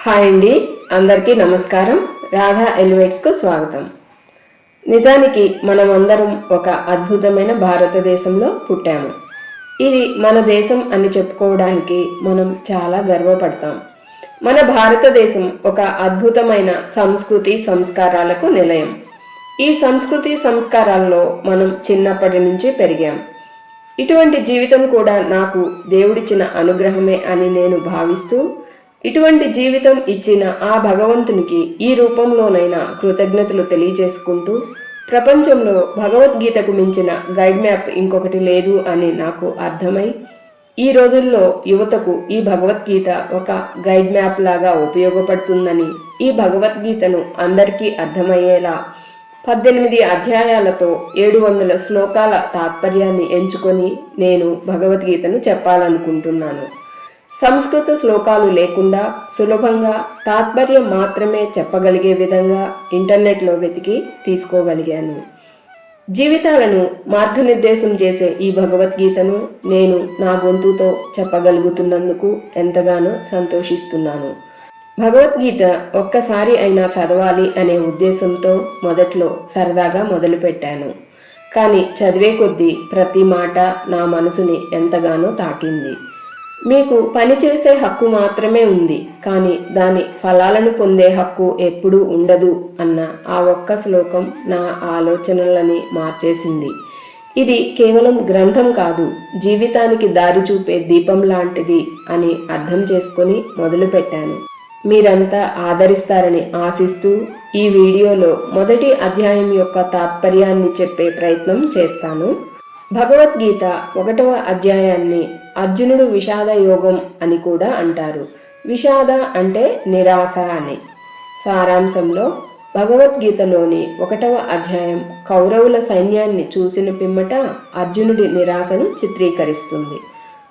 Hi అండి, అందరికీ నమస్కారం. రాధా ఎలివేట్స్కు స్వాగతం. నిజానికి మనమందరం ఒక అద్భుతమైన భారతదేశంలో పుట్టాము. ఇది మన దేశం అని చెప్పుకోవడానికి మనం చాలా గర్వపడతాం. మన భారతదేశం ఒక అద్భుతమైన సంస్కృతి సంస్కారాలకు నిలయం. ఈ సంస్కృతి సంస్కారాల్లో మనం చిన్నప్పటి నుంచి పెరిగాం. ఇటువంటి జీవితం కూడా నాకు దేవుడిచ్చిన అనుగ్రహమే అని నేను భావిస్తూ, ఇటువంటి జీవితం ఇచ్చిన ఆ భగవంతునికి ఈ రూపంలోనైనా కృతజ్ఞతలు తెలియజేసుకుంటూ, ప్రపంచంలో భగవద్గీతకు మించిన గైడ్ మ్యాప్ ఇంకొకటి లేదు అని నాకు అర్థమై, ఈ రోజుల్లో యువతకు ఈ భగవద్గీత ఒక గైడ్ మ్యాప్ లాగా ఉపయోగపడుతుందని, ఈ భగవద్గీతను అందరికీ అర్థమయ్యేలా 18 అధ్యాయాలతో 700 శ్లోకాల తాత్పర్యాన్ని ఎంచుకొని నేను భగవద్గీతను చెప్పాలనుకుంటున్నాను. సంస్కృత శ్లోకాలు లేకుండా సులభంగా తాత్పర్యం మాత్రమే చెప్పగలిగే విధంగా ఇంటర్నెట్లో వెతికి తీసుకోగలిగాను. జీవితాలను మార్గనిర్దేశం చేసే ఈ భగవద్గీతను నేను నా గొంతుతో చెప్పగలుగుతున్నందుకు ఎంతగానో సంతోషిస్తున్నాను. భగవద్గీత ఒక్కసారి అయినా చదవాలి అనే ఉద్దేశంతో మొదట్లో సరదాగా మొదలుపెట్టాను. కానీ చదివే కొద్దీ ప్రతి మాట నా మనసుని ఎంతగానో తాకింది. మీకు పనిచేసే హక్కు మాత్రమే ఉంది, కానీ దాని ఫలాలను పొందే హక్కు ఎప్పుడూ ఉండదు అన్న ఆ ఒక్క శ్లోకం నా ఆలోచనలని మార్చేసింది. ఇది కేవలం గ్రంథం కాదు, జీవితానికి దారి చూపే దీపం లాంటిది అని అర్థం చేసుకొని మొదలుపెట్టాను. మీరంతా ఆదరిస్తారని ఆశిస్తూ ఈ వీడియోలో మొదటి అధ్యాయం యొక్క తాత్పర్యాన్ని చెప్పే ప్రయత్నం చేస్తాను. భగవద్గీత 1వ అధ్యాయాన్ని అర్జునుడు విషాద యోగం అని కూడా అంటారు. విషాద అంటే నిరాశ అని. సారాంశంలో భగవద్గీతలోని 1వ అధ్యాయం కౌరవుల సైన్యాన్ని చూసిన పిమ్మట అర్జునుడి నిరాశను చిత్రీకరిస్తుంది.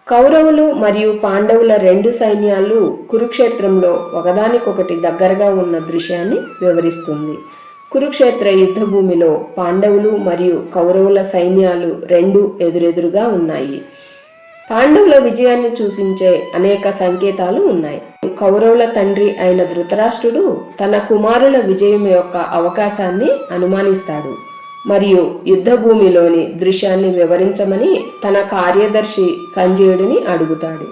కౌరవులు మరియు పాండవుల 2 సైన్యాలు కురుక్షేత్రంలో ఒకదానికొకటి దగ్గరగా ఉన్న దృశ్యాన్ని వివరిస్తుంది. కురుక్షేత్ర యుద్ధ భూమిలో పాండవులు మరియు కౌరవుల సైన్యాలు 2 ఎదురెదురుగా ఉన్నాయి. పాండవుల విజయాన్ని సూచించే అనేక సంకేతాలు ఉన్నాయి. కౌరవుల తండ్రి అయిన ధృతరాష్ట్రుడు తన కుమారుల విజయం యొక్క అవకాశాన్ని అనుమానిస్తాడు మరియు యుద్ధ భూమిలోని దృశ్యాన్ని వివరించమని తన కార్యదర్శి సంజయుడిని అడుగుతాడు.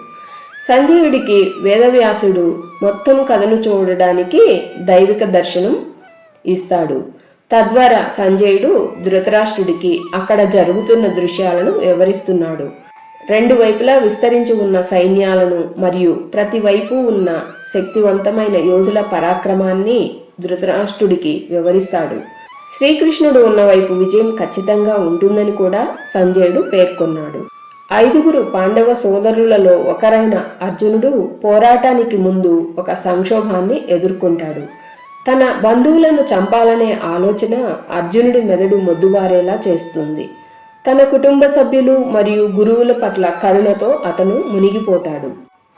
సంజయుడికి వేదవ్యాసుడు మొత్తం కథను చూడడానికి దైవిక దర్శనం ఇస్తాడు. తద్వారా సంజయుడు ధృతరాష్ట్రుడికి అక్కడ జరుగుతున్న దృశ్యాలను వివరిస్తున్నాడు. 2 వైపులా విస్తరించి ఉన్న సైన్యాలను మరియు ప్రతి వైపు ఉన్న శక్తివంతమైన యోధుల పరాక్రమాన్ని ధృతరాష్ట్రుడికి వివరిస్తాడు. శ్రీకృష్ణుడు ఉన్న వైపు విజయం ఖచ్చితంగా ఉంటుందని కూడా సంజయుడు పేర్కొన్నాడు. 5 పాండవ సోదరులలో ఒకరైన అర్జునుడు పోరాటానికి ముందు ఒక సంక్షోభాన్ని ఎదుర్కొంటాడు. తన బంధువులను చంపాలనే ఆలోచన అర్జునుడి మెదడు మొద్దుబారేలా చేస్తుంది. తన కుటుంబ సభ్యులు మరియు గురువుల పట్ల కరుణతో అతను మునిగిపోతాడు.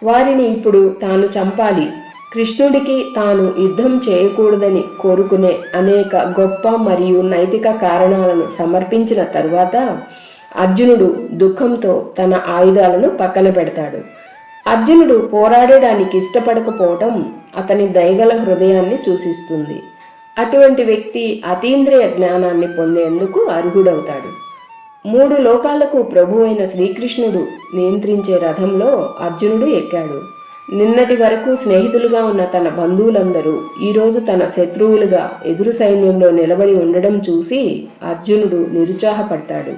వారిని ఇప్పుడు తాను చంపాలి, కృష్ణుడికి తాను యుద్ధం చేయకూడదని కోరుకునే అనేక గొప్ప మరియు నైతిక కారణాలను సమర్పించిన తరువాత అర్జునుడు దుఃఖంతో తన ఆయుధాలను పక్కన పెడతాడు. అర్జునుడు పోరాడడానికి ఇష్టపడకపోవటం అతని దయగల హృదయాన్ని సూచిస్తుంది. అటువంటి వ్యక్తి అతీంద్రియ జ్ఞానాన్ని పొందేందుకు అర్హుడవుతాడు. 3 లోకాలకు ప్రభు అయిన శ్రీకృష్ణుడు నియంత్రించే రథంలో అర్జునుడు ఎక్కాడు. నిన్నటి వరకు స్నేహితులుగా ఉన్న తన బంధువులందరూ ఈరోజు తన శత్రువులుగా ఎదురు సైన్యంలో నిలబడి ఉండడం చూసి అర్జునుడు నిరుత్సాహపడతాడు.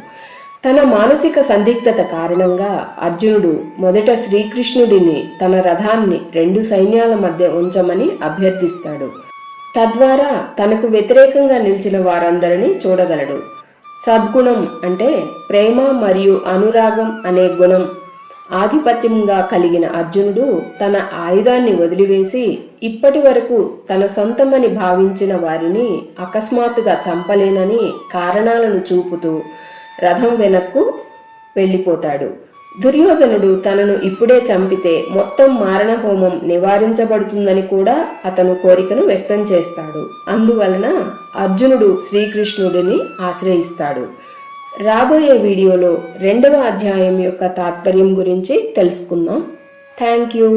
తన మానసిక సందిగ్ధత కారణంగా అర్జునుడు మొదట శ్రీకృష్ణుడిని తన రథాన్ని 2 సైన్యాల మధ్య ఉంచమని అభ్యర్థిస్తాడు. తద్వారా తనకు వ్యతిరేకంగా నిలిచిన వారందరినీ చూడగలడు. సద్గుణం అంటే ప్రేమ మరియు అనురాగం అనే గుణం ఆధిపత్యంగా కలిగిన అర్జునుడు తన ఆయుధాన్ని వదిలివేసి ఇప్పటి వరకు తన సొంతమని భావించిన వారిని అకస్మాత్తుగా చంపలేనని కారణాలను చూపుతూ రథం వెనక్కు వెళ్ళిపోతాడు. దుర్యోధనుడు తనను ఇప్పుడే చంపితే మొత్తం మారణ హోమం నివారించబడుతుందని కూడా అతను కోరికను వ్యక్తం చేస్తాడు. అందువలన అర్జునుడు శ్రీకృష్ణుడిని ఆశ్రయిస్తాడు. రాబోయే వీడియోలో 2వ అధ్యాయం యొక్క తాత్పర్యం గురించి తెలుసుకుందాం. Thank you.